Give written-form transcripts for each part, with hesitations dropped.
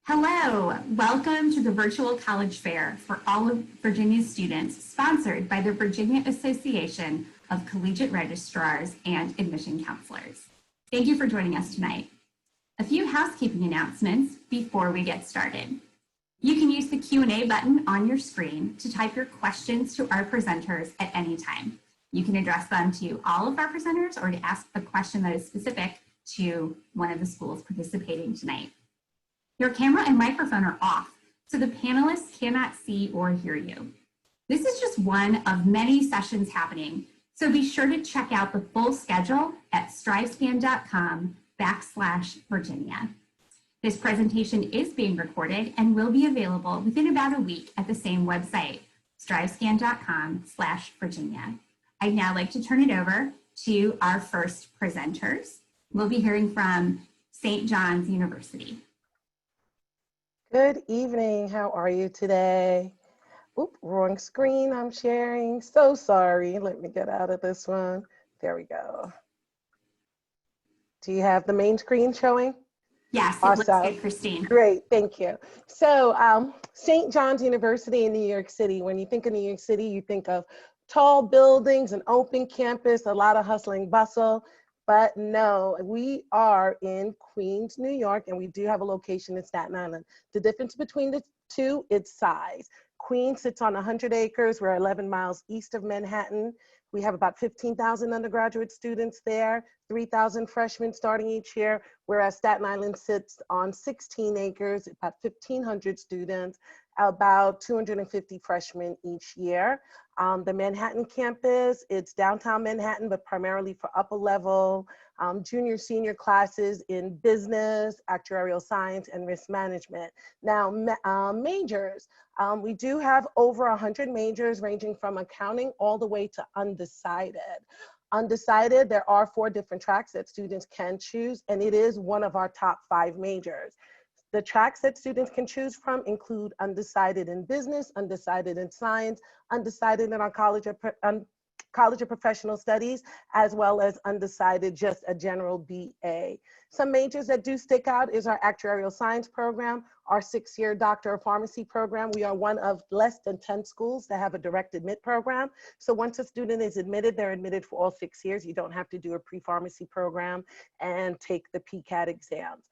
Hello, welcome to the virtual college fair for all of Virginia's students, sponsored by the Virginia Association of Collegiate Registrars and Admission Counselors. Thank you for joining us tonight. A few housekeeping announcements before we get started. You can use the Q&A button on your screen to type your questions to our presenters at any time. You can address them to all of our presenters or to ask a question that is specific to one of the schools participating tonight. Your camera and microphone are off, so the panelists cannot see or hear you. This is just one of many sessions happening, so be sure to check out the full schedule at strivescan.com/Virginia. This presentation is being recorded and will be available within about a week at the same website, strivescan.com/Virginia. I'd now like to turn it over to our first presenters. We'll be hearing from St. John's University. Good evening. How are you today? Oop, wrong screen I'm sharing. So sorry. Let me get out of this one. There we go. Do you have the main screen showing? Yes, it awesome. looks good, Christine. Great, thank you. So St. John's University in New York City. When you think of New York City, you think of tall buildings, an open campus, a lot of hustling bustle. But no, we are in Queens, New York, and we do have a location in Staten Island. The difference between the two, it's size. Queens sits on 100 acres. We're 11 miles east of Manhattan. We have about 15,000 undergraduate students there, 3,000 freshmen starting each year, whereas Staten Island sits on 16 acres, about 1,500 students, about 250 freshmen each year. The Manhattan campus, it's downtown Manhattan, but primarily for upper level, junior, senior classes in business, actuarial science, and risk management. Now, majors, we do have over 100 majors ranging from accounting all the way to undecided. Undecided, there are 4 different tracks that students can choose, and it is one of our top 5 majors. The tracks that students can choose from include undecided in business, undecided in science, undecided in our College of Professional Studies, as well as undecided, just a general BA. Some majors that do stick out is our actuarial science program, our 6-year Doctor of Pharmacy program. We are one of less than 10 schools that have a direct admit program. So once a student is admitted, they're admitted for all 6 years. You don't have to do a pre-pharmacy program and take the PCAT exams.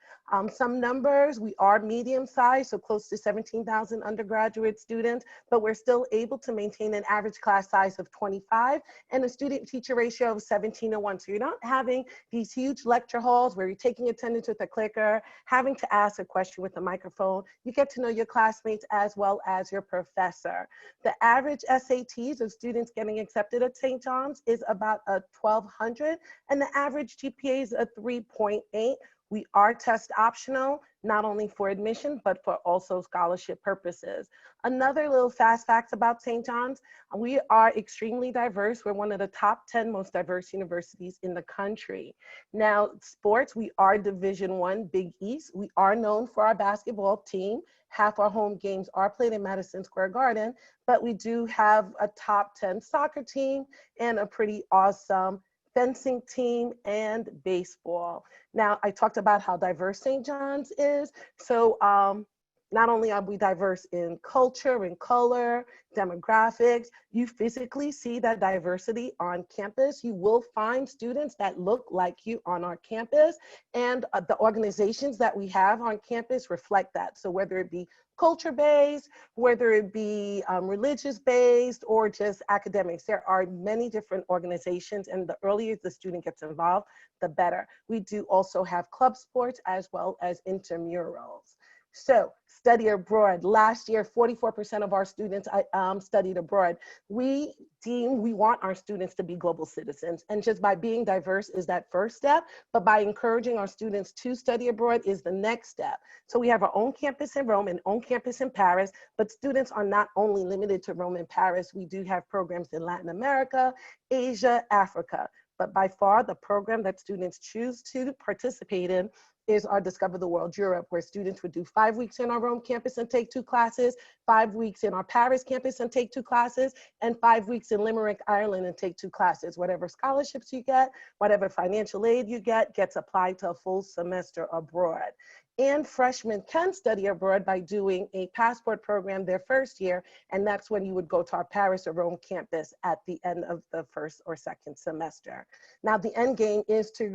Some numbers, we are medium size, so close to 17,000 undergraduate students, but we're still able to maintain an average class size of 25 and a student-teacher ratio of 17:1. So you're not having these huge lecture halls where you're taking attendance with a clicker, having to ask a question with a microphone. You get to know your classmates as well as your professor. The average SATs of students getting accepted at St. John's is about a 1,200, and the average GPA is a 3.8. We are test optional, not only for admission, but for also scholarship purposes. Another little fast facts about St. John's, we are extremely diverse. We're one of the top 10 most diverse universities in the country. Now, sports, we are Division I, Big East. We are known for our basketball team. Half our home games are played in Madison Square Garden, but we do have a top 10 soccer team and a pretty awesome fencing team, and baseball. Now, I talked about how diverse St. John's is. So not only are we diverse in culture and color, demographics, you physically see that diversity on campus. You will find students that look like you on our campus, and the organizations that we have on campus reflect that. So whether it be culture-based, whether it be religious-based, or just academics, there are many different organizations, and the earlier the student gets involved, the better. We do also have club sports as well as intramurals. So study abroad. Last year, 44% of our students studied abroad. We want our students to be global citizens. And just by being diverse is that first step, but by encouraging our students to study abroad is the next step. So we have our own campus in Rome and own campus in Paris, but students are not only limited to Rome and Paris. We do have programs in Latin America, Asia, Africa. But by far, the program that students choose to participate in is our Discover the World Europe, where students would do 5 weeks in our Rome campus and take 2 classes, 5 weeks in our Paris campus and take 2 classes, and 5 weeks in Limerick, Ireland and take 2 classes. Whatever scholarships you get, whatever financial aid you get, gets applied to a full semester abroad. And freshmen can study abroad by doing a passport program their first year, and that's when you would go to our Paris or Rome campus at the end of the first or second semester. Now, the end game is to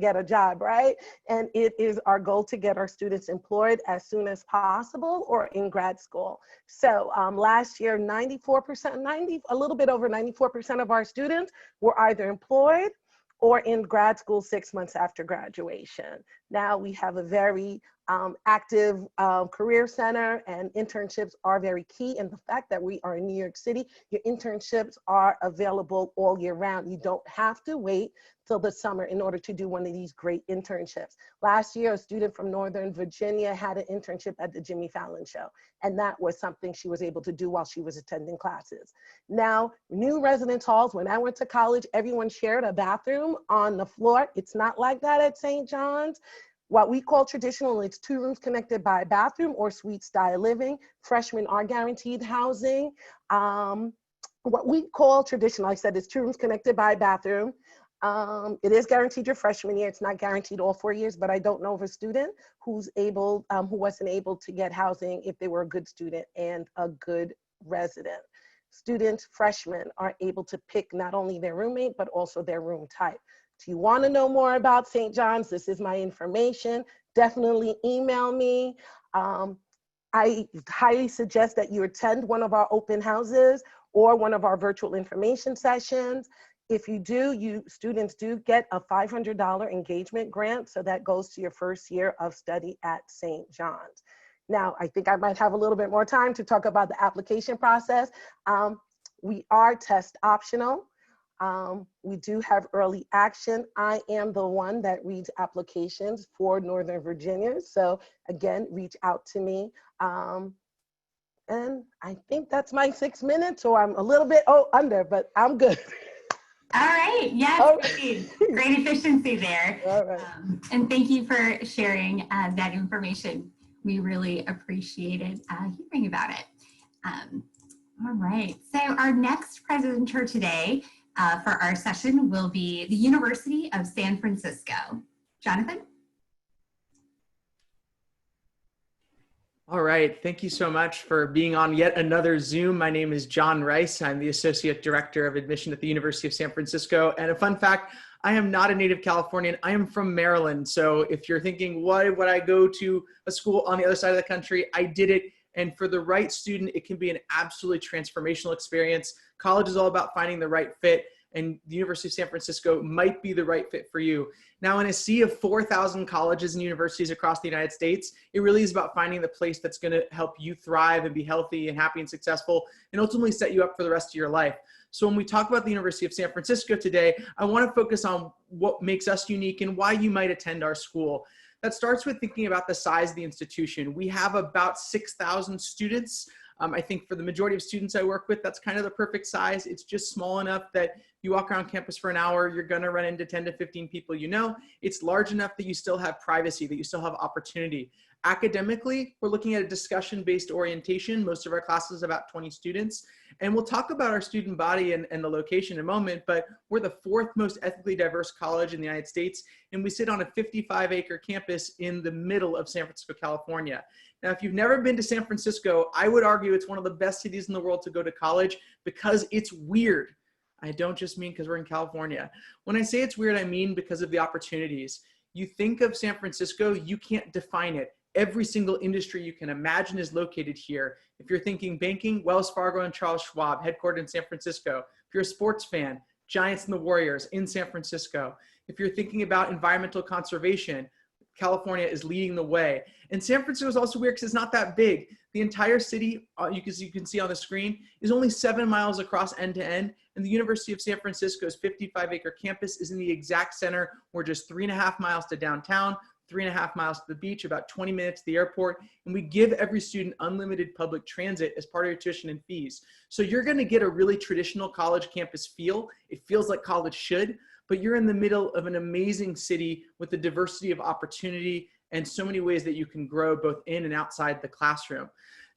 get a job, right? And it is our goal to get our students employed as soon as possible or in grad school. So last year, a little bit over 94% of our students were either employed or in grad school 6 months after graduation. Now we have a very active career center, and internships are very key. And the fact that we are in New York City, your internships are available all year round. You don't have to wait till the summer in order to do one of these great internships. Last year, a student from Northern Virginia had an internship at the Jimmy Fallon Show, and that was something she was able to do while she was attending classes. Now, new residence halls, when I went to college, everyone shared a bathroom on the floor. It's not like that at St. John's. What we call traditional, it's 2 rooms connected by a bathroom or suite style living. Freshmen are guaranteed housing. What we call traditional, I said, is 2 rooms connected by a bathroom. It is guaranteed your freshman year. It's not guaranteed all 4 years, but I don't know of a student who wasn't able to get housing if they were a good student and a good resident. Students, freshmen, are able to pick not only their roommate, but also their room type. If you want to know more about St. John's, this is my information. Definitely email me. I highly suggest that you attend one of our open houses or one of our virtual information sessions. If you do, students do get a $500 engagement grant, so that goes to your first year of study at St. John's. Now, I think I might have a little bit more time to talk about the application process. We are test optional. We do have early action. I am the one that reads applications for Northern Virginia. So again, reach out to me. And I think that's my 6 minutes, or I'm a little bit under, but I'm good. All right. Yes, Oh. great efficiency there. All right. And thank you for sharing that information. We really appreciated hearing about it. All right. So our next presenter today for our session will be the University of San Francisco. Jonathan? All right, thank you so much for being on yet another Zoom. My name is John Rice. I'm the Associate Director of Admission at the University of San Francisco. And a fun fact, I am not a native Californian. I am from Maryland. So if you're thinking, why would I go to a school on the other side of the country? I did it. And for the right student, it can be an absolutely transformational experience. College is all about finding the right fit, and the University of San Francisco might be the right fit for you. Now, in a sea of 4,000 colleges and universities across the United States, it really is about finding the place that's going to help you thrive and be healthy and happy and successful, and ultimately set you up for the rest of your life. So when we talk about the University of San Francisco today, I want to focus on what makes us unique and why you might attend our school. That starts with thinking about the size of the institution. We have about 6,000 students. I think for the majority of students I work with, that's kind of the perfect size. It's just small enough that you walk around campus for an hour, you're gonna run into 10 to 15 people you know. It's large enough that you still have privacy, that you still have opportunity. Academically, we're looking at a discussion-based orientation. Most of our classes is about 20 students. And we'll talk about our student body and the location in a moment, but we're the 4th most ethnically diverse college in the United States, and we sit on a 55-acre campus in the middle of San Francisco, California. Now, if you've never been to San Francisco, I would argue it's one of the best cities in the world to go to college because it's weird. I don't just mean because we're in California. When I say it's weird, I mean because of the opportunities. You think of San Francisco, you can't define it. Every single industry you can imagine is located here. If you're thinking banking, Wells Fargo and Charles Schwab, headquartered in San Francisco. If you're a sports fan, Giants and the Warriors in San Francisco. If you're thinking about environmental conservation, California is leading the way. And San Francisco is also weird because it's not that big. The entire city, you can see on the screen, is only 7 miles across end to end. And the University of San Francisco's 55-acre campus is in the exact center. We're just 3.5 miles to downtown, 3.5 miles to the beach, about 20 minutes to the airport. And we give every student unlimited public transit as part of your tuition and fees. So you're going to get a really traditional college campus feel. It feels like college should, but you're in the middle of an amazing city with a diversity of opportunity and so many ways that you can grow both in and outside the classroom.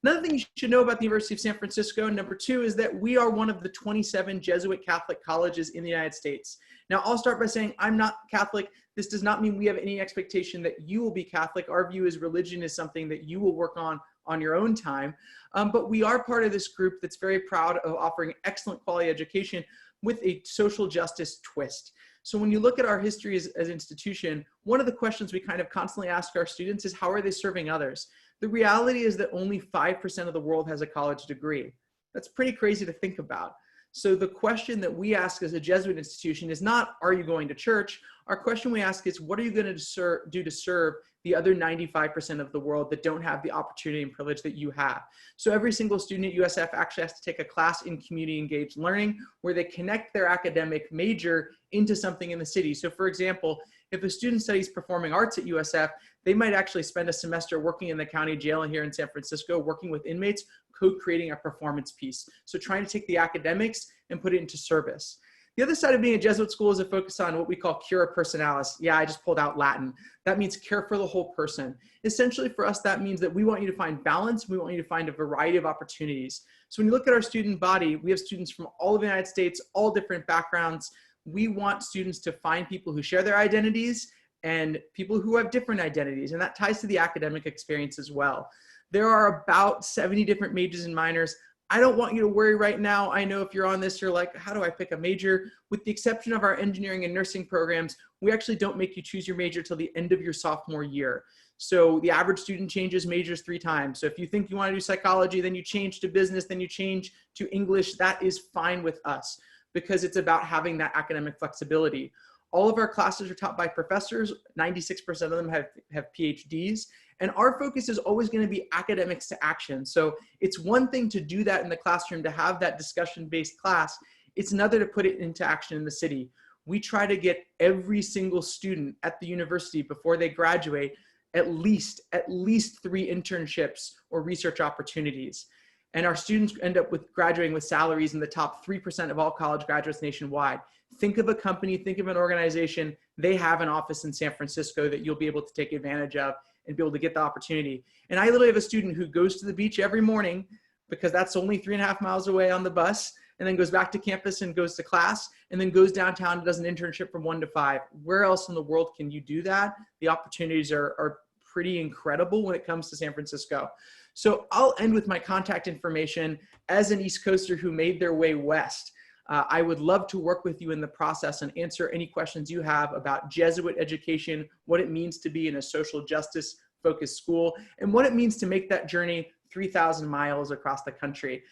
Another thing you should know about the University of San Francisco, number 2, is that we are one of the 27 Jesuit Catholic colleges in the United States. Now, I'll start by saying I'm not Catholic. This does not mean we have any expectation that you will be Catholic. Our view is religion is something that you will work on your own time. But we are part of this group that's very proud of offering excellent quality education with a social justice twist. So when you look at our history as an institution, one of the questions we kind of constantly ask our students is, how are they serving others? The reality is that only 5% of the world has a college degree. That's pretty crazy to think about. So the question that we ask as a Jesuit institution is not, are you going to church? Our question we ask is, what are you going to do to serve the other 95% of the world that don't have the opportunity and privilege that you have? So every single student at USF actually has to take a class in community engaged learning where they connect their academic major into something in the city. So for example, if a student studies performing arts at USF, they might actually spend a semester working in the county jail here in San Francisco, working with inmates, co-creating a performance piece. So trying to take the academics and put it into service. The other side of being a Jesuit school is a focus on what we call cura personalis. Yeah, I just pulled out Latin. That means care for the whole person. Essentially for us, that means that we want you to find balance. We want you to find a variety of opportunities. So when you look at our student body, we have students from all of the United States, all different backgrounds. We want students to find people who share their identities and people who have different identities. And that ties to the academic experience as well. There are about 70 different majors and minors. I don't want you to worry right now. I know if you're on this, you're like, how do I pick a major? With the exception of our engineering and nursing programs, we actually don't make you choose your major till the end of your sophomore year. So the average student changes majors 3 times. So if you think you want to do psychology, then you change to business, then you change to English, that is fine with us because it's about having that academic flexibility. All of our classes are taught by professors. 96% of them have PhDs. And our focus is always going to be academics to action. So it's one thing to do that in the classroom, to have that discussion-based class. It's another to put it into action in the city. We try to get every single student at the university before they graduate at least 3 internships or research opportunities. And our students end up with graduating with salaries in the top 3% of all college graduates nationwide. Think of a company, think of an organization. They have an office in San Francisco that you'll be able to take advantage of and be able to get the opportunity. And I literally have a student who goes to the beach every morning because that's only 3.5 miles away on the bus, and then goes back to campus and goes to class, and then goes downtown and does an internship from 1 to 5. Where else in the world can you do that? The opportunities are pretty incredible when it comes to San Francisco. So I'll end with my contact information. As an East Coaster who made their way west, I would love to work with you in the process and answer any questions you have about Jesuit education, what it means to be in a social justice focused school, and what it means to make that journey 3,000 miles across the country.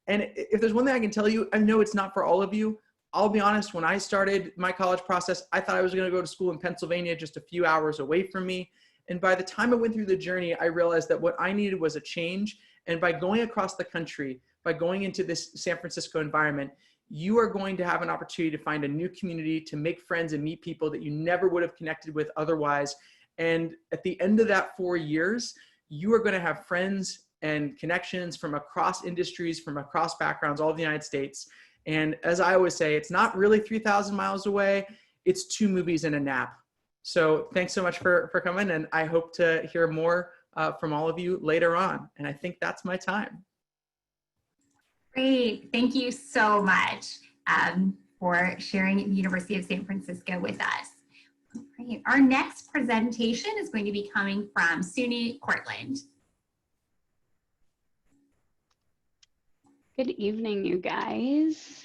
And if there's one thing I can tell you, I know it's not for all of you. I'll be honest, when I started my college process, I thought I was going to go to school in Pennsylvania just a few hours away from me. And by the time I went through the journey, I realized that what I needed was a change. And by going across the country, by going into this San Francisco environment, you are going to have an opportunity to find a new community, to make friends and meet people that you never would have connected with otherwise. And at the end of that 4 years, you are going to have friends and connections from across industries, from across backgrounds, all of the United States. And as I always say, it's not really 3,000 miles away. It's 2 movies and a nap. So thanks so much for coming. And I hope to hear more from all of you later on. And I think that's my time. Great. Thank you so much for sharing the University of San Francisco with us. All right. Our next presentation is going to be coming from SUNY Cortland. Good evening, you guys.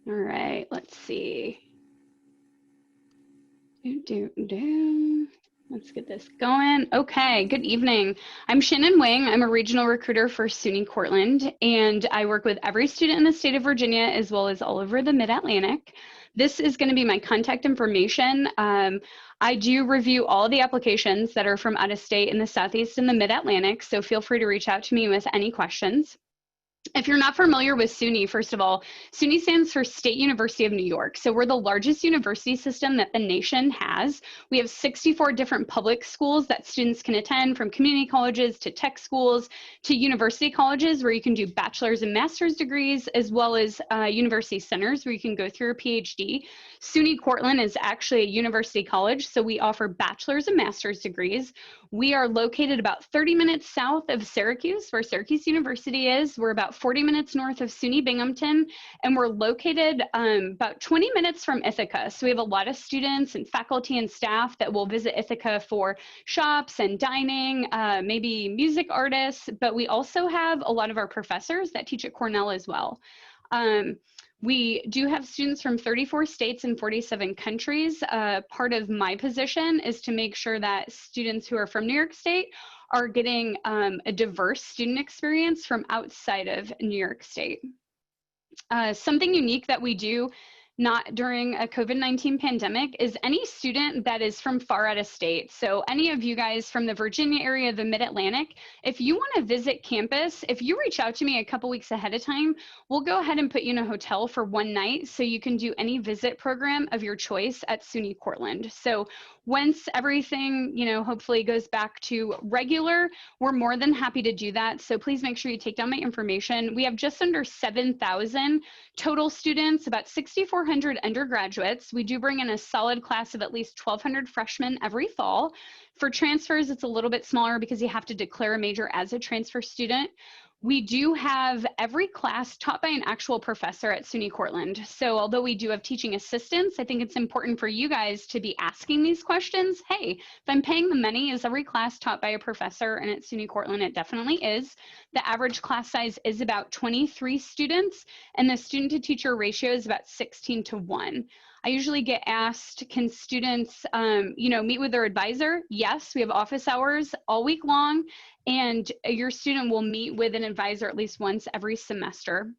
All right, let's see. Let's get this going. Okay, good evening. I'm Shannon Wing. I'm a regional recruiter for SUNY Cortland, and I work with every student in the state of Virginia as well as all over the Mid-Atlantic. This is going to be my contact information. I do review all the applications that are from out of state in the Southeast and the Mid-Atlantic, so feel free to reach out to me with any questions. If you're not familiar with SUNY, first of all, SUNY stands for State University of New York. So we're the largest university system that the nation has. We have 64 different public schools that students can attend, from community colleges to tech schools to university colleges where you can do bachelor's and master's degrees, as well as university centers where you can go through a PhD. SUNY Cortland is actually a university college, so we offer bachelor's and master's degrees. We are located about 30 minutes south of Syracuse, where Syracuse University is. We're about 40 minutes north of SUNY Binghamton, and we're located about 20 minutes from Ithaca. So we have a lot of students and faculty and staff that will visit Ithaca for shops and dining, maybe music artists, but we also have a lot of our professors that teach at Cornell as well. We do have students from 34 states and 47 countries. Part of my position is to make sure that students who are from New York State are getting a diverse student experience from outside of New York State. Something unique that we do not during a COVID-19 pandemic is any student that is from far out of state. So any of you guys from the Virginia area, the Mid-Atlantic, if you want to visit campus, if you reach out to me a couple weeks ahead of time, we'll go ahead and put you in a hotel for one night so you can do any visit program of your choice at SUNY Cortland. So once everything, hopefully goes back to regular, we're more than happy to do that. So please make sure you take down my information. We have just under 7,000 total students, about 6,400 undergraduates. We do bring in a solid class of at least 1,200 freshmen every fall. For transfers, it's a little bit smaller because you have to declare a major as a transfer student. We do have every class taught by an actual professor at SUNY Cortland. So although we do have teaching assistants, I think it's important for you guys to be asking these questions. Hey, if I'm paying the money, is every class taught by a professor? And at SUNY Cortland, it definitely is. The average class size is about 23 students, and the student to teacher ratio is about 16:1. I usually get asked, can students, meet with their advisor? Yes, we have office hours all week long, and your student will meet with an advisor at least once every semester.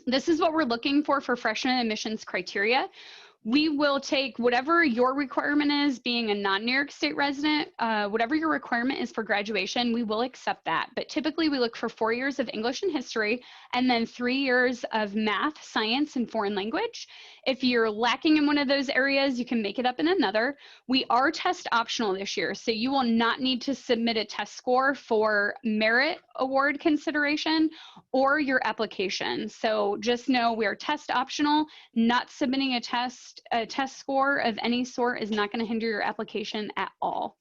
This is what we're looking for freshman admissions criteria. We will take whatever your requirement is, being a non-New York State resident, whatever your requirement is for graduation, we will accept that. But typically we look for 4 years of English and history, and then 3 years of math, science, and foreign language. If you're lacking in one of those areas, you can make it up in another. We are test optional this year, so you will not need to submit a test score for merit award consideration or your application. So just know we are test optional. Not submitting a test score of any sort is not going to hinder your application at all.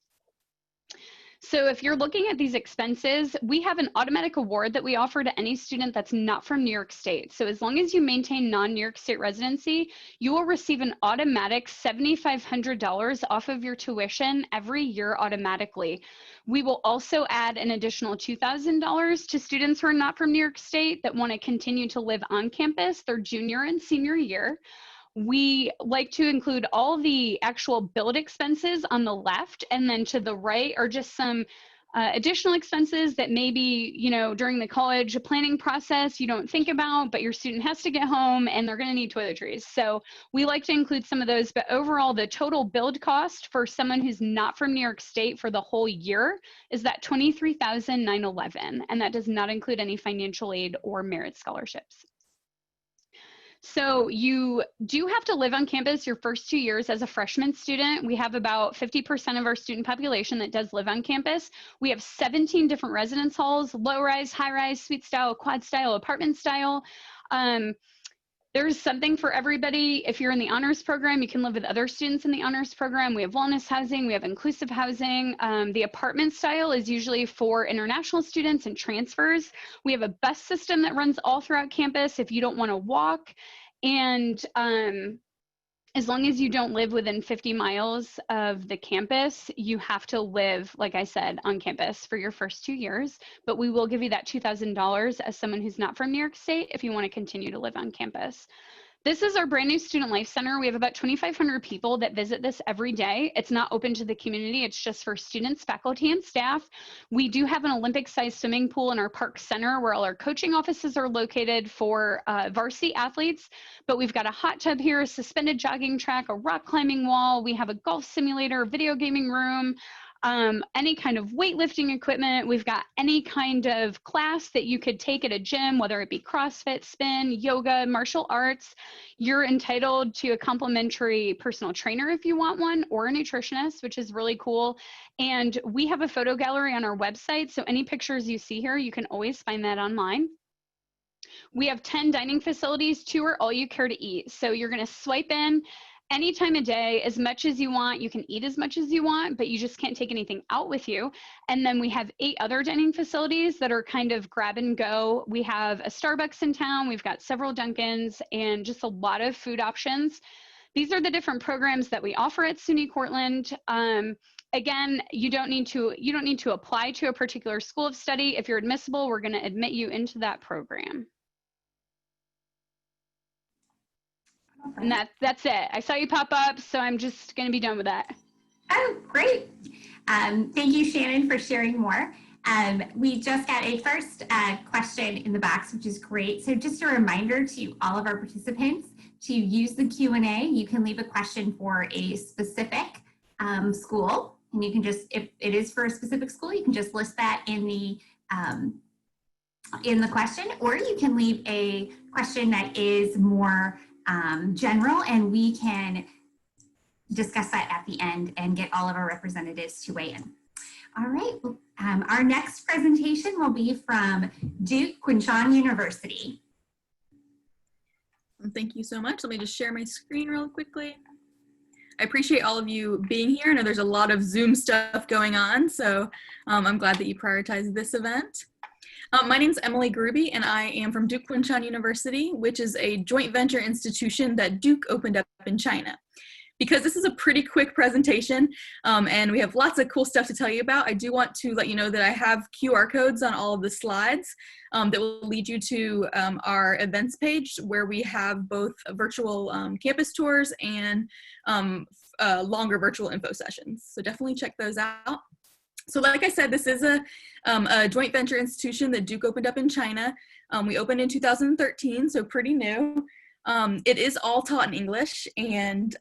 So if you're looking at these expenses, we have an automatic award that we offer to any student that's not from New York State. So as long as you maintain non-New York State residency, you will receive an automatic $7,500 off of your tuition every year automatically. We will also add an additional $2,000 to students who are not from New York State that want to continue to live on campus their junior and senior year. We like to include all the actual build expenses on the left, and then to the right are just some additional expenses that maybe, during the college planning process you don't think about, but your student has to get home and they're going to need toiletries. So we like to include some of those, but overall the total build cost for someone who's not from New York State for the whole year is that $23,911, and that does not include any financial aid or merit scholarships. So you do have to live on campus your first 2 years as a freshman student. We have about 50% of our student population that does live on campus. We have 17 different residence halls, low-rise, high-rise, suite style, quad style, apartment style. There's something for everybody. If you're in the honors program, you can live with other students in the honors program. We have wellness housing, we have inclusive housing. The apartment style is usually for international students and transfers. We have a bus system that runs all throughout campus if you don't want to walk. And as long as you don't live within 50 miles of the campus, you have to live, like I said, on campus for your first 2 years. But we will give you that $2,000 as someone who's not from New York State if you want to continue to live on campus. This is our brand new Student Life Center. We have about 2,500 people that visit this every day. It's not open to the community. It's just for students, faculty, and staff. We do have an Olympic-sized swimming pool in our park center where all our coaching offices are located for varsity athletes. But we've got a hot tub here, a suspended jogging track, a rock climbing wall. We have a golf simulator, video gaming room. any kind of weightlifting equipment. We've got any kind of class that you could take at a gym, whether it be CrossFit, spin, yoga, martial arts. You're entitled to a complimentary personal trainer if you want one, or a nutritionist, which is really cool. And we have a photo gallery on our website, so any pictures you see here, you can always find that online. We have 10 dining facilities, 2 are all you care to eat. So you're going to swipe in any time of day, as much as you want. You can eat as much as you want, but you just can't take anything out with you. And then we have 8 other dining facilities that are kind of grab and go. We have a Starbucks in town. We've got several Dunkins and just a lot of food options. These are the different programs that we offer at SUNY Cortland. Again, you don't need to apply to a particular school of study. If you're admissible, we're going to admit you into that program. And that's it. I saw you pop up, so I'm just going to be done with that. Oh, great. Thank you, Shannon, for sharing more. We just got a first question in the box, which is great. So just a reminder to all of our participants to use the Q&A. You can leave a question for a specific school, and you can just, if it is for a specific school, you can just list that in the question, or you can leave a question that is more general, and we can discuss that at the end and get all of our representatives to weigh in. All right, our next presentation will be from Duke Kunshan University. Thank you so much. Let me just share my screen real quickly. I appreciate all of you being here. I know there's a lot of Zoom stuff going on, so I'm glad that you prioritized this event. My name is Emily Gruby, and I am from Duke Kunshan University, which is a joint venture institution that Duke opened up in China. Because this is a pretty quick presentation and we have lots of cool stuff to tell you about, I do want to let you know that I have QR codes on all of the slides that will lead you to our events page, where we have both virtual campus tours and longer virtual info sessions. So definitely check those out. So like I said, this is a joint venture institution that Duke opened up in China. We opened in 2013, so pretty new. It is all taught in English, and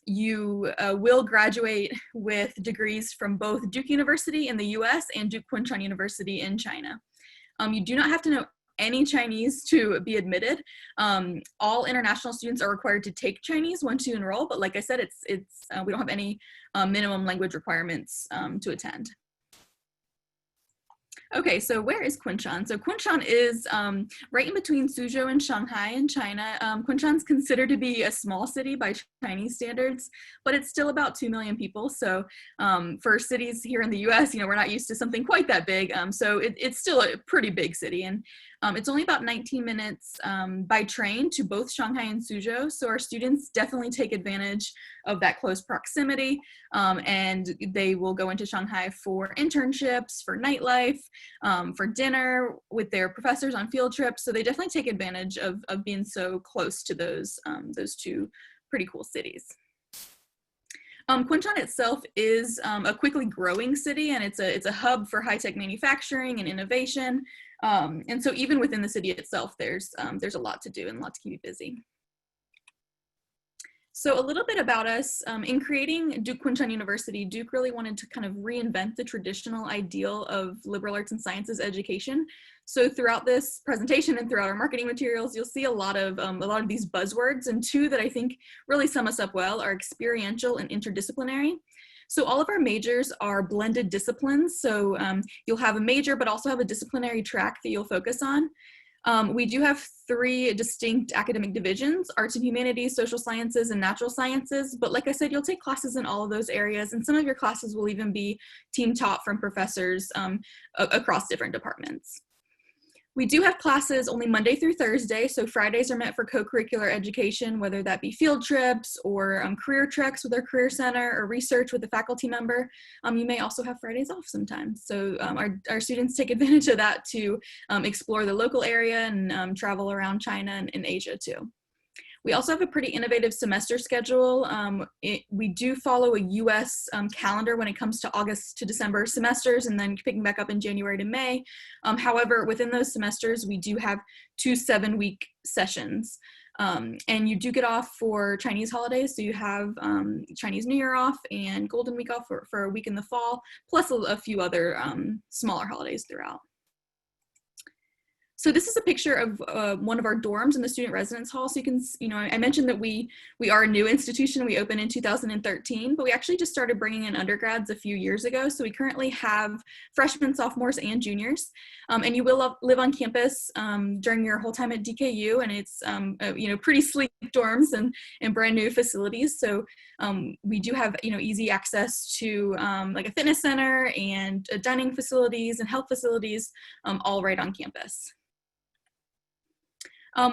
you will graduate with degrees from both Duke University in the US and Duke Kunshan University in China. You do not have to know any Chinese to be admitted. All international students are required to take Chinese once you enroll, but like I said, we don't have any minimum language requirements to attend. Okay, so where is Kunshan? So Kunshan is right in between Suzhou and Shanghai in China. Kunshan's considered to be a small city by Chinese standards, but it's still about 2 million people. So for cities here in the US, we're not used to something quite that big. So it's still a pretty big city. And it's only about 19 minutes by train to both Shanghai and Suzhou. So our students definitely take advantage of that close proximity. And they will go into Shanghai for internships, for nightlife, for dinner with their professors on field trips. So they definitely take advantage of being so close to those two pretty cool cities. Kunshan itself is a quickly growing city, and it's a hub for high-tech manufacturing and innovation. And so even within the city itself, there's a lot to do and a lot to keep you busy. So a little bit about us. In creating Duke Kunshan University, Duke really wanted to kind of reinvent the traditional ideal of liberal arts and sciences education. So throughout this presentation and throughout our marketing materials, you'll see a lot of these buzzwords, and 2 that I think really sum us up well are experiential and interdisciplinary. So all of our majors are blended disciplines. So you'll have a major, but also have a disciplinary track that you'll focus on. We do have 3 distinct academic divisions: arts and humanities, social sciences, and natural sciences. But like I said, you'll take classes in all of those areas, and some of your classes will even be team taught from professors across different departments. We do have classes only Monday through Thursday, so Fridays are meant for co-curricular education, whether that be field trips or career treks with our Career Center or research with a faculty member. You may also have Fridays off sometimes. So our students take advantage of that to explore the local area and travel around China and Asia too. We also have a pretty innovative semester schedule. We do follow a US calendar when it comes to August to December semesters, and then picking back up in January to May. However, within those semesters, we do have 2 7-week sessions. And you do get off for Chinese holidays. So you have Chinese New Year off and Golden Week off for a week in the fall, plus a few other smaller holidays throughout. So this is a picture of one of our dorms in the student residence hall. So you can, I mentioned that we are a new institution. We opened in 2013, but we actually just started bringing in undergrads a few years ago. So we currently have freshmen, sophomores, and juniors. And you will live on campus during your whole time at DKU. And it's, pretty sleek dorms and brand new facilities. So we do have, easy access to like a fitness center and dining facilities and health facilities all right on campus.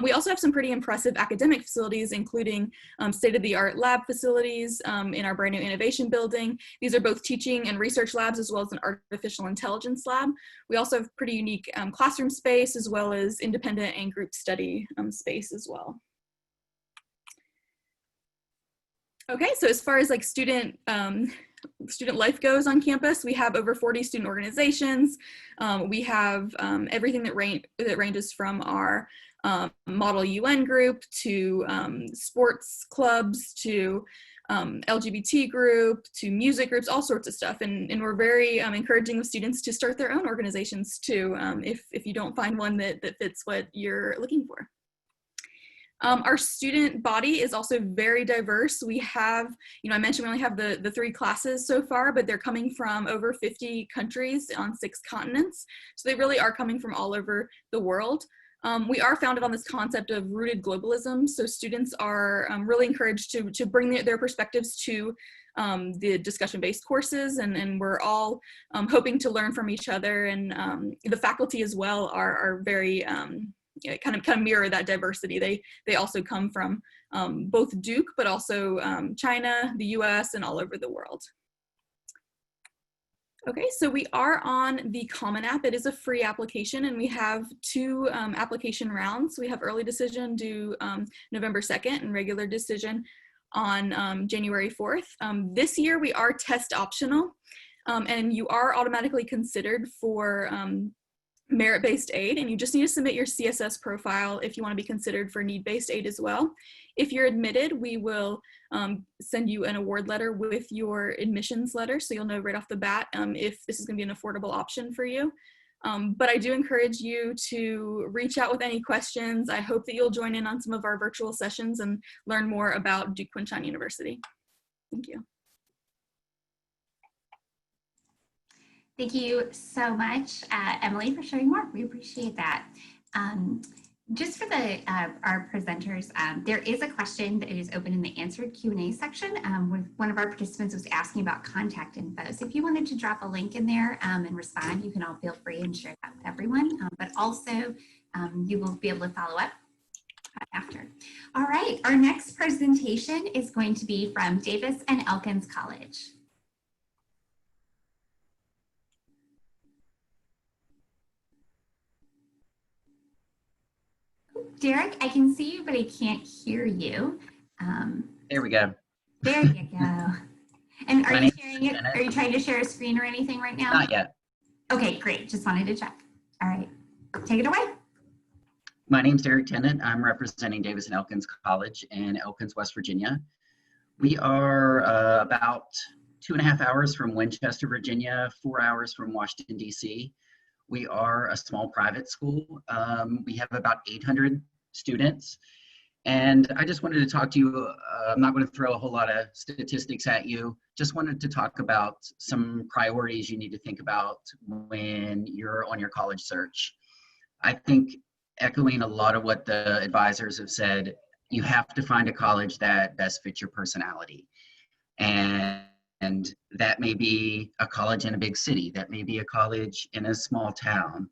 We also have some pretty impressive academic facilities, including state-of-the-art lab facilities in our brand new innovation building. These are both teaching and research labs, as well as an artificial intelligence lab. We also have pretty unique classroom space, as well as independent and group study space as well. Okay, so as far as like student life goes on campus, we have over 40 student organizations. We have everything that ranges from our Model UN group to sports clubs to LGBT group to music groups, all sorts of stuff. And we're very encouraging the students to start their own organizations too, if you don't find one that fits what you're looking for. Our student body is also very diverse. We have, I mentioned we only have the 3 classes so far, but they're coming from over 50 countries on 6 continents. So they really are coming from all over the world. We are founded on this concept of rooted globalism. So students are really encouraged to bring their perspectives to the discussion-based courses, and we're all hoping to learn from each other. And the faculty as well are very, kind of mirror that diversity. They also come from both Duke, but also China, the US, and all over the world. Okay, so we are on the Common App. It is a free application, and we have 2 application rounds. We have early decision due November 2nd and regular decision on January 4th. This year we are test optional, and you are automatically considered for merit-based aid, and you just need to submit your CSS profile if you want to be considered for need-based aid as well. If you're admitted, we will send you an award letter with your admissions letter, so you'll know right off the bat if this is going to be an affordable option for you. But I do encourage you to reach out with any questions. I hope that you'll join in on some of our virtual sessions and learn more about Duke Kunshan University. Thank you. Thank you so much, Emily, for sharing more. We appreciate that. Just for our presenters, there is a question that is open in the answered Q&A section. One of our participants was asking about contact info. So if you wanted to drop a link in there and respond, you can all feel free and share that with everyone. But also, you will be able to follow up after. All right, our next presentation is going to be from Davis and Elkins College. Derek, I can see you, but I can't hear you. There we go. There you go. And are you sharing it? Are you trying to share a screen or anything right now? Not yet. Okay, great. Just wanted to check. All right, take it away. My name's Derek Tennant. I'm representing Davidson Elkins College in Elkins, West Virginia. We are about 2.5 hours from Winchester, Virginia, 4 hours from Washington, D.C. We are a small private school. We have about 800 students. And I just wanted to talk to you. I'm not going to throw a whole lot of statistics at you. Just wanted to talk about some priorities you need to think about when you're on your college search. I think, echoing a lot of what the advisors have said, you have to find a college that best fits your personality. And that may be a college in a big city. That may be a college in a small town.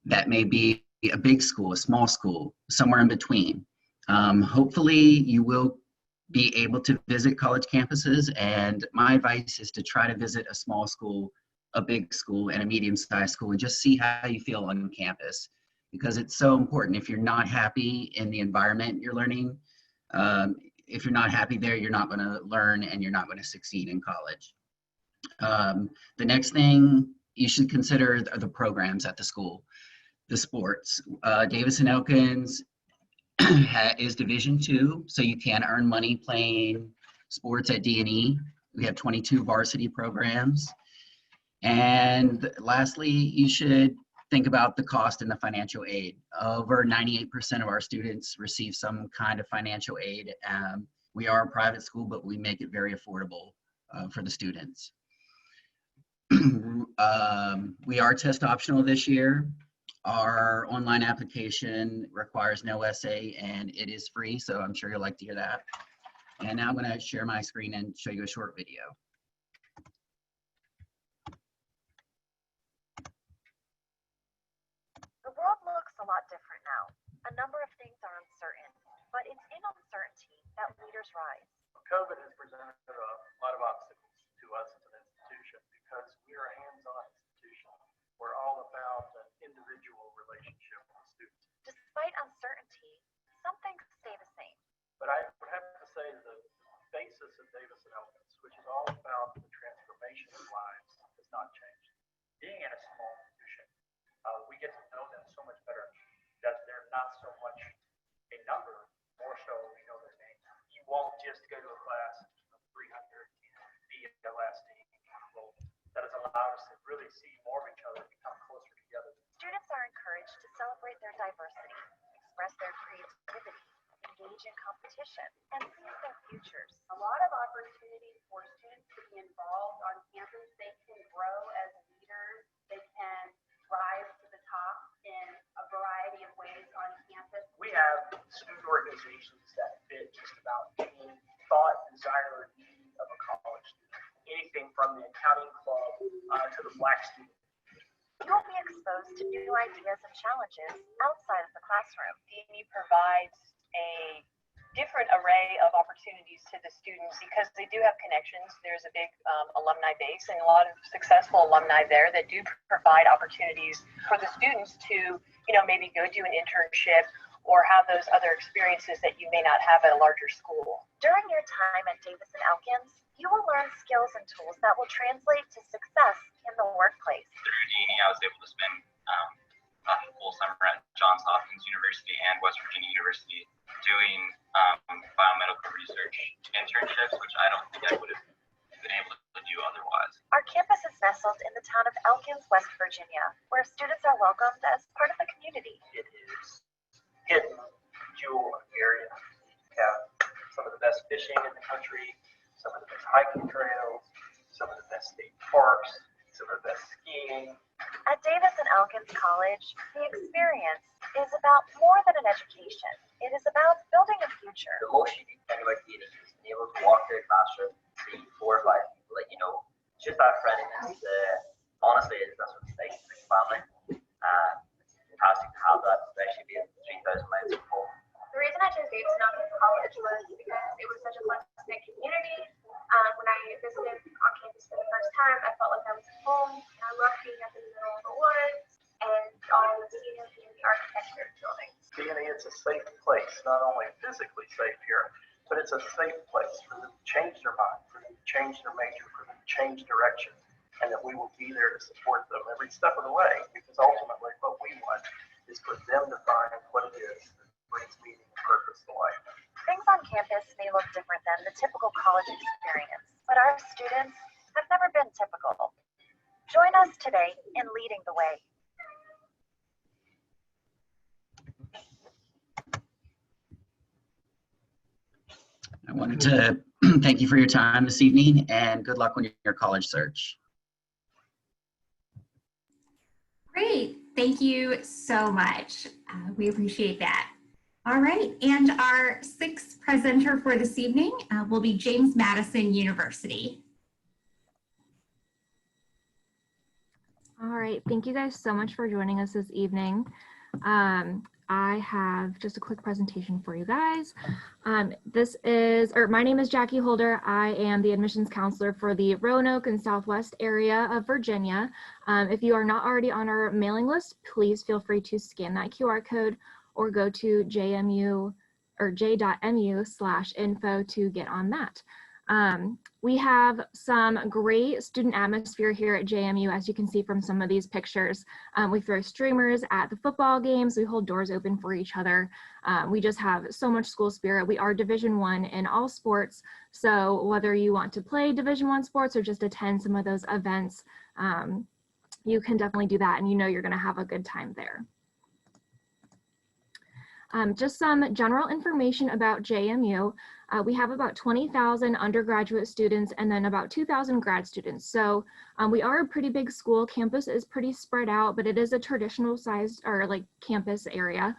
That may be a big school, a small school, somewhere in between. Hopefully you will be able to visit college campuses, and my advice is to try to visit a small school, a big school, and a medium-sized school, and just see how you feel on campus, because it's so important. If you're not happy in the environment you're learning, if you're not happy there, you're not going to learn and you're not going to succeed in college. The next thing you should consider are the programs at the school, the sports. Davidson Elkins is Division II, so you can earn money playing sports at D&E. We have 22 varsity programs. And lastly, you should think about the cost and the financial aid. Over 98% of our students receive some kind of financial aid. We are a private school, but we make it very affordable for the students. We are test optional this year. Our online application requires no essay and it is free, so I'm sure you'll like to hear that. And now I'm going to share my screen and show you a short video. The world looks a lot different now. A number of things are uncertain, but it's in uncertainty that leaders rise. COVID has presented a lot of obstacles to us as an institution because we're a hands-on institution. We're all about an individual relationship with students. Despite uncertainty, some things stay the same. But I would have to say the basis of Davidson Elkins, which is all about the transformation of lives, has not changed. Being in a small institution, we get to know them so much better that they're not so much a number, more so we know their names. You won't just go to a class of 300 and be a lasting role. That has allowed us to really see more of each other, become closer together. Students are encouraged to celebrate their diversity, express their creativity, engage in competition, and seize their futures. A lot of opportunities for students to be involved on campus. They can grow as leaders. They can rise to the top in a variety of ways on campus. We have student organizations that fit just about any thought, desire, or need of a college student. Anything from the accounting club to the Black student. You will be exposed to new ideas and challenges outside of the classroom. DME provides a different array of opportunities to the students because they do have connections. There's a big alumni base and a lot of successful alumni there that do provide opportunities for the students to, maybe go do an internship or have those other experiences that you may not have at a larger school. During your time at Davidson Elkins, you will learn skills and tools that will translate to success in the workplace. Through D&E, I was able to spend a full summer at Johns Hopkins University and West Virginia University doing biomedical research internships, which I don't think I would have been able to do otherwise. Our campus is nestled in the town of Elkins, West Virginia, where students are welcomed as part of the community. It is hidden jewel area. We have some of the best fishing in the country, some of the best hiking trails, some of the best state parks, some of the best skiing. At Davidson Elkins College, the experience is about more than an education. It is about building a future. The most unique thing about DNE is being able to walk through a classroom, see 4 or 5 people that you know, just that friendliness. Honestly, that's what it's like to bring family. It's fantastic to have that, especially being 3,000 miles from home. The reason I chose Davidson Elkins College was because it was such a close-knit community. When I visited on campus for the first time, I felt like I was home. I loved being up in the middle of the woods and all the scenery and the architecture of buildings. DNE, it's a safe place, not only physically safe here, but it's a safe place for them to change their mind, for them to change their major, for them to change direction, and that we will be there to support them every step of the way, because ultimately what we want is for them to find what it is that brings meaning and purpose to life. Things on campus may look different than the typical college experience, but our students have never been typical. Join us today in leading the way. I wanted to thank you for your time this evening and good luck on your college search. Great. Thank you so much. We appreciate that. All right. And our 6th presenter for this evening will be James Madison University. All right. Thank you guys so much for joining us this evening. I have just a quick presentation for you guys. My name is Jackie Holder. I am the admissions counselor for the Roanoke and Southwest area of Virginia. If you are not already on our mailing list, please feel free to scan that QR code or go to j.mu/info to get on that. We have some great student atmosphere here at JMU, as you can see from some of these pictures. We throw streamers at the football games. We hold doors open for each other. We just have so much school spirit. We are Division I in all sports. So whether you want to play Division I sports or just attend some of those events, you can definitely do that, and you know you're going to have a good time there. Just some general information about JMU. We have about 20,000 undergraduate students and then about 2,000 grad students. So we are a pretty big school. Campus is pretty spread out, but it is a traditional sized or like campus area.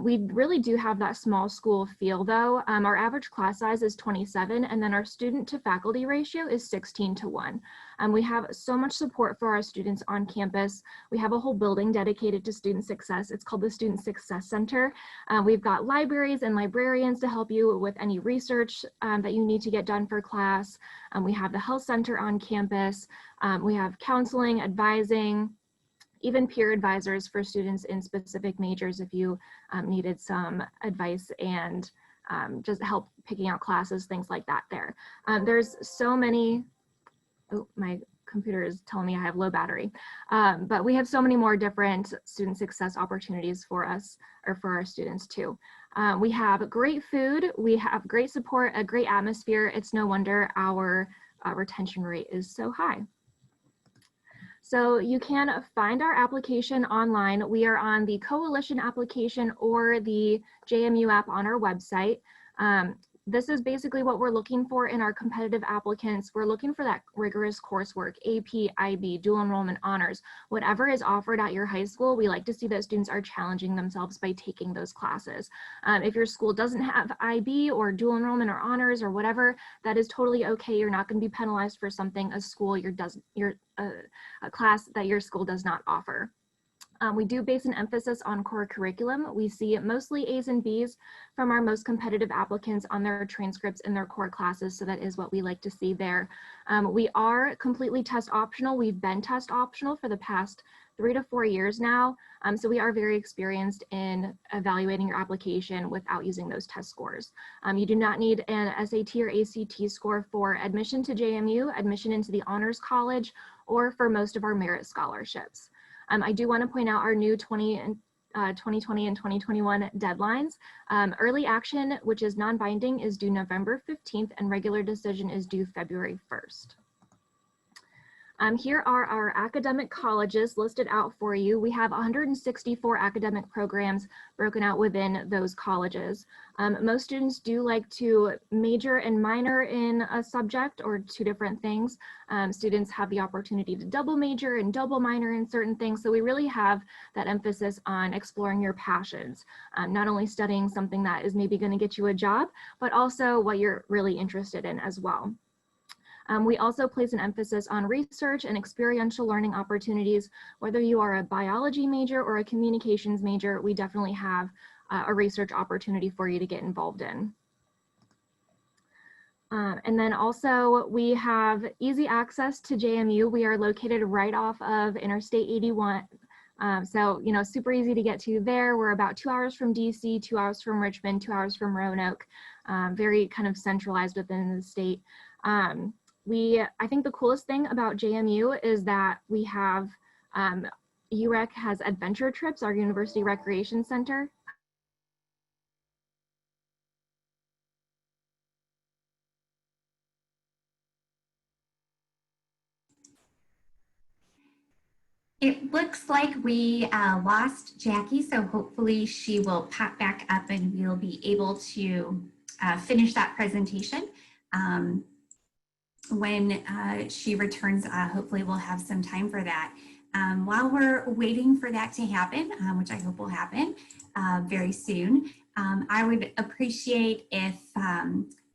We really do have that small school feel though. Our average class size is 27 and then our student to faculty ratio is 16:1. We have so much support for our students on campus. We have a whole building dedicated to student success. It's called the Student Success Center. We've got libraries and librarians to help you with any research that you need to get done for class. We have the health center on campus. We have counseling, advising, even peer advisors for students in specific majors if you needed some advice and just help picking out classes, things like that there. There's so many, oh, my computer is telling me I have low battery, but we have so many more different student success opportunities for us or for our students too. We have great food, we have great support, a great atmosphere. It's no wonder our retention rate is so high. So you can find our application online. We are on the Coalition application or the JMU app on our website. This is basically what we're looking for in our competitive applicants. We're looking for that rigorous coursework, AP, IB, dual enrollment, honors, whatever is offered at your high school. We like to see that students are challenging themselves by taking those classes. If your school doesn't have IB or dual enrollment or honors or whatever, that is totally okay. You're not going to be penalized for something a class that your school does not offer. We do base an emphasis on core curriculum. We see mostly A's and B's from our most competitive applicants on their transcripts in their core classes, so that is what we like to see there. We are completely test optional. We've been test optional for the past 3 to 4 years now, so we are very experienced in evaluating your application without using those test scores. You do not need an SAT or ACT score for admission to JMU, admission into the Honors College, or for most of our merit scholarships. I do want to point out our new 2020 and 2021 deadlines. Early action, which is non-binding, is due November 15th and regular decision is due February 1st. Here are our academic colleges listed out for you. We have 164 academic programs broken out within those colleges. Most students do like to major and minor in a subject or 2 different things. Students have the opportunity to double major and double minor in certain things. So we really have that emphasis on exploring your passions, not only studying something that is maybe going to get you a job, but also what you're really interested in as well. We also place an emphasis on research and experiential learning opportunities. Whether you are a biology major or a communications major, we definitely have a research opportunity for you to get involved in. And then also we have easy access to JMU. We are located right off of Interstate 81. So, you know, super easy to get to there. We're about 2 hours from DC, 2 hours from Richmond, 2 hours from Roanoke, very kind of centralized within the state. I think the coolest thing about JMU is that we have, UREC has adventure trips, our University Recreation Center. It looks like we lost Jackie, so hopefully she will pop back up and we'll be able to finish that presentation. When she returns, hopefully we'll have some time for that. While we're waiting for that to happen, which I hope will happen very soon, I would appreciate if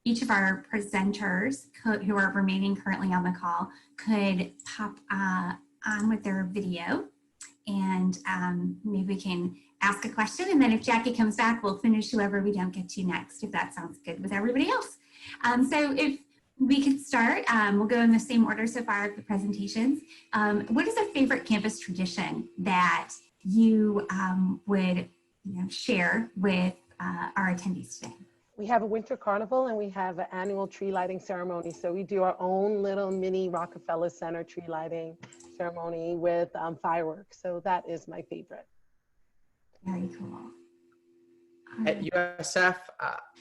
each of our presenters who are remaining currently on the call could pop on with their video, and maybe we can ask a question, and then if Jackie comes back, we'll finish whoever we don't get to next, if that sounds good with everybody else. So if we could start, we'll go in the same order so far of the presentations. What is a favorite campus tradition that you would share with our attendees today? We have a winter carnival and we have an annual tree lighting ceremony. So we do our own little mini Rockefeller Center tree lighting ceremony with fireworks. So that is my favorite. Very cool. At USF,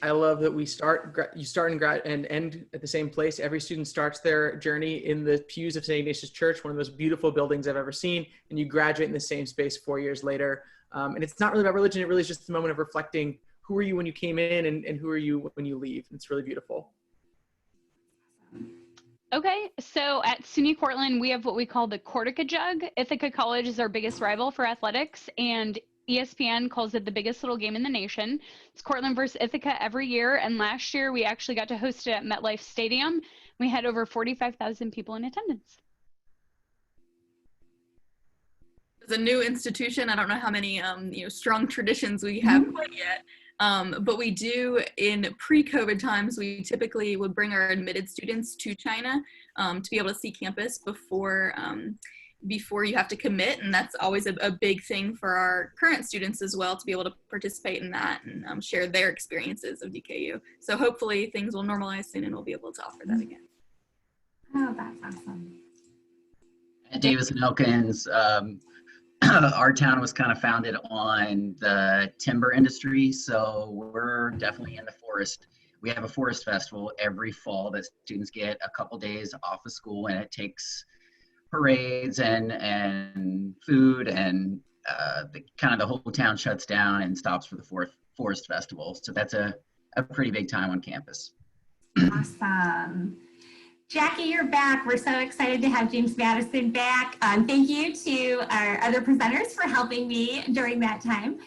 I love that you start and end at the same place. Every student starts their journey in the pews of St. Ignatius Church, one of the most beautiful buildings I've ever seen, and you graduate in the same space 4 years later. And it's not really about religion, it really is just the moment of reflecting who were you when you came in and who are you when you leave. It's really beautiful. Okay, so at SUNY Cortland, we have what we call the Cortica Jug. Ithaca College is our biggest rival for athletics, and ESPN calls it the biggest little game in the nation. It's Cortland versus Ithaca every year, and last year we actually got to host it at MetLife Stadium. We had over 45,000 people in attendance. It's a new institution. I don't know how many strong traditions we have quite yet. But we do, in pre-COVID times, we typically would bring our admitted students to China to be able to see campus before you have to commit. And that's always a big thing for our current students as well, to be able to participate in that and share their experiences of DKU. So hopefully things will normalize soon and we'll be able to offer that again. Oh, that's awesome. At Davidson Elkins, our town was kind of founded on the timber industry, so we're definitely in the forest. We have a forest festival every fall that students get a couple days off of school, and it takes parades and food, and the whole town shuts down and stops for the forest festival. So that's a pretty big time on campus. Awesome. Jackie, you're back. We're so excited to have James Madison back. Thank you to our other presenters for helping me during that time.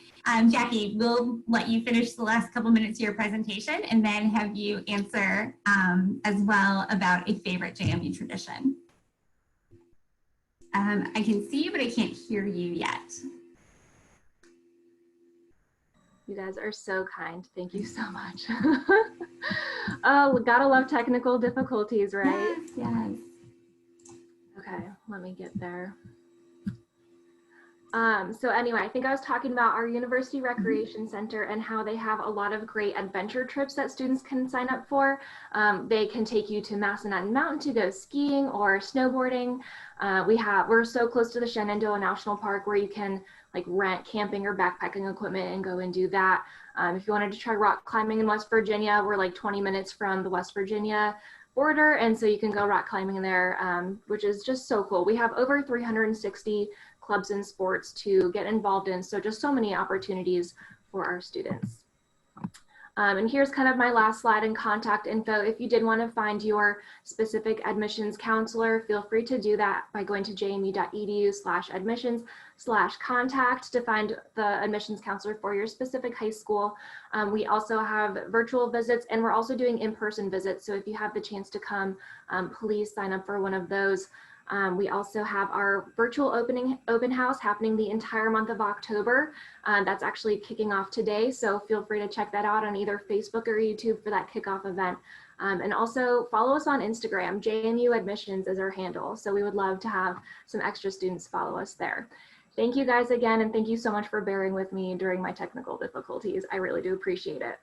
Jackie, we'll let you finish the last couple minutes of your presentation and then have you answer as well about a favorite JMU tradition. I can see you, but I can't hear you yet. You guys are so kind. Thank you so much. Oh, we gotta love technical difficulties, right? Yes, yes. Okay, let me get there. So anyway, I think I was talking about our University Recreation Center and how they have a lot of great adventure trips that students can sign up for. They can take you to Massanutten Mountain to go skiing or snowboarding. We're so close to the Shenandoah National Park where you can like rent camping or backpacking equipment and go and do that. If you wanted to try rock climbing in West Virginia, we're like 20 minutes from the West Virginia border, and so you can go rock climbing there, which is just so cool. We have over 360 clubs and sports to get involved in, so just so many opportunities for our students. And here's kind of my last slide and contact info. If you did want to find your specific admissions counselor, feel free to do that by going to jmu.edu/admissions/contact to find the admissions counselor for your specific high school. We also have virtual visits, and we're also doing in-person visits. So if you have the chance to come, please sign up for one of those. We also have our virtual open house happening the entire month of October. That's actually kicking off today, so feel free to check that out on either Facebook or YouTube for that kickoff event. And also follow us on Instagram. JMU Admissions is our handle, so we would love to have some extra students follow us there. Thank you guys again, and thank you so much for bearing with me during my technical difficulties. I really do appreciate it.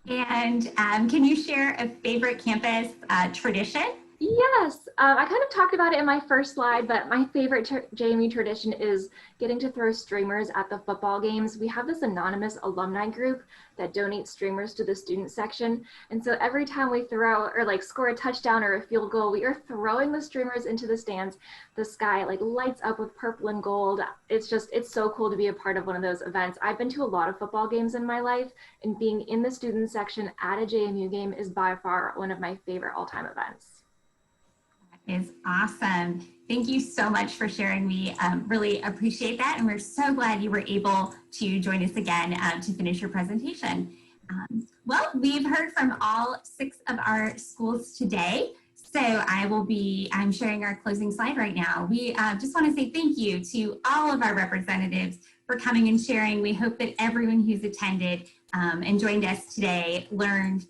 And can you share a favorite campus tradition? Yes, I kind of talked about it in my first slide, but my favorite JMU tradition is getting to throw streamers at the football games. We have this anonymous alumni group that donates streamers to the student section. And so every time we throw or like score a touchdown or a field goal, we are throwing the streamers into the stands. The sky like lights up with purple and gold. It's so cool to be a part of one of those events. I've been to a lot of football games in my life, and being in the student section at a JMU game is by far one of my favorite all-time events. Is awesome. Thank you so much for sharing. We really appreciate that, and we're so glad you were able to join us again to finish your presentation. Well, we've heard from all 6 of our schools today, so I'm sharing our closing slide right now. We just want to say thank you to all of our representatives for coming and sharing. We hope that everyone who's attended and joined us today learned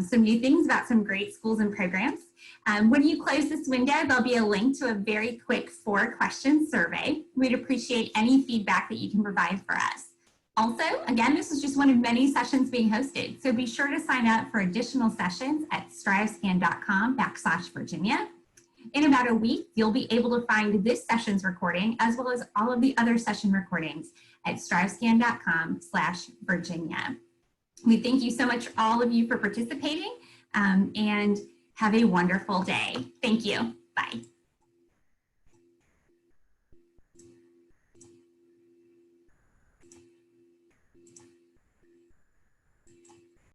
some new things about some great schools and programs. When you close this window, there'll be a link to a very quick 4-question survey. We'd appreciate any feedback that you can provide for us. Also, again, this is just one of many sessions being hosted, so be sure to sign up for additional sessions at strivescan.com/Virginia. In about a week, you'll be able to find this session's recording as well as all of the other session recordings at strivescan.com/Virginia. We thank you so much, all of you, for participating, and have a wonderful day. Thank you. Bye.